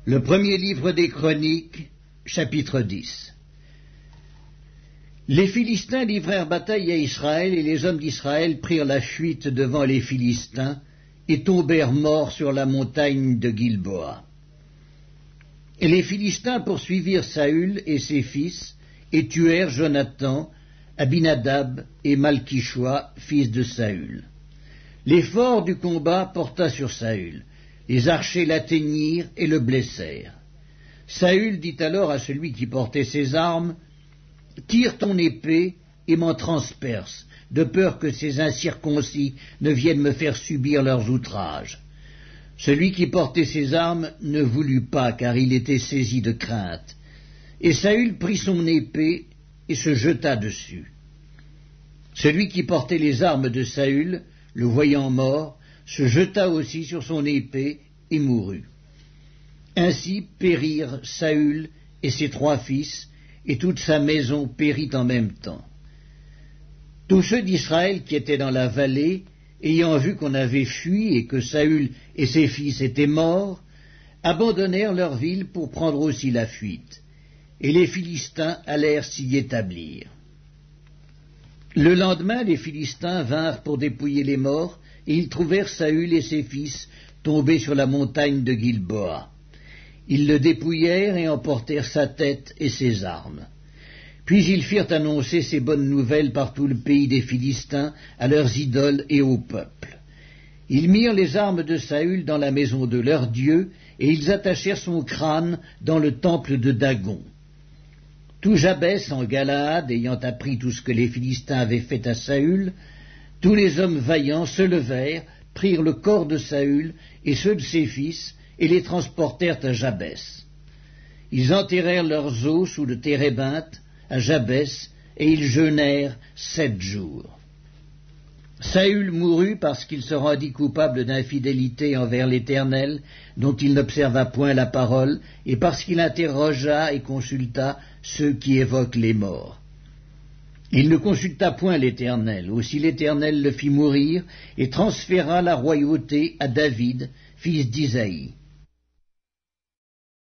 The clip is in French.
Le premier livre des Chroniques, chapitre 10. Les Philistins livrèrent bataille à Israël, et les hommes d'Israël prirent la fuite devant les Philistins, et tombèrent morts sur la montagne de Gilboa. Et les Philistins poursuivirent Saül et ses fils, et tuèrent Jonathan, Abinadab et Malkishoua, fils de Saül. L'effort du combat porta sur Saül. Les archers l'atteignirent et le blessèrent. Saül dit alors à celui qui portait ses armes, « Tire ton épée et m'en transperce, de peur que ces incirconcis ne viennent me faire subir leurs outrages. » Celui qui portait ses armes ne voulut pas, car il était saisi de crainte. Et Saül prit son épée et se jeta dessus. Celui qui portait les armes de Saül, le voyant mort, se jeta aussi sur son épée et mourut. Ainsi périrent Saül et ses 3 fils, et toute sa maison périt en même temps. Tous ceux d'Israël qui étaient dans la vallée, ayant vu qu'on avait fui et que Saül et ses fils étaient morts, abandonnèrent leur ville pour prendre aussi la fuite, et les Philistins allèrent s'y établir. Le lendemain, les Philistins vinrent pour dépouiller les morts, et ils trouvèrent Saül et ses fils tombés sur la montagne de Gilboa. Ils le dépouillèrent et emportèrent sa tête et ses armes. Puis ils firent annoncer ces bonnes nouvelles par tout le pays des Philistins à leurs idoles et au peuple. Ils mirent les armes de Saül dans la maison de leur Dieu, et ils attachèrent son crâne dans le temple de Dagon. Tout Jabès en Galaad, ayant appris tout ce que les Philistins avaient fait à Saül, tous les hommes vaillants se levèrent, prirent le corps de Saül et ceux de ses fils, et les transportèrent à Jabès. Ils enterrèrent leurs os sous le térébinthe à Jabès, et ils jeûnèrent 7 jours. Saül mourut parce qu'il se rendit coupable d'infidélité envers l'Éternel, dont il n'observa point la parole, et parce qu'il interrogea et consulta ceux qui évoquent les morts. Il ne consulta point l'Éternel, aussi l'Éternel le fit mourir, et transféra la royauté à David, fils d'Isaïe.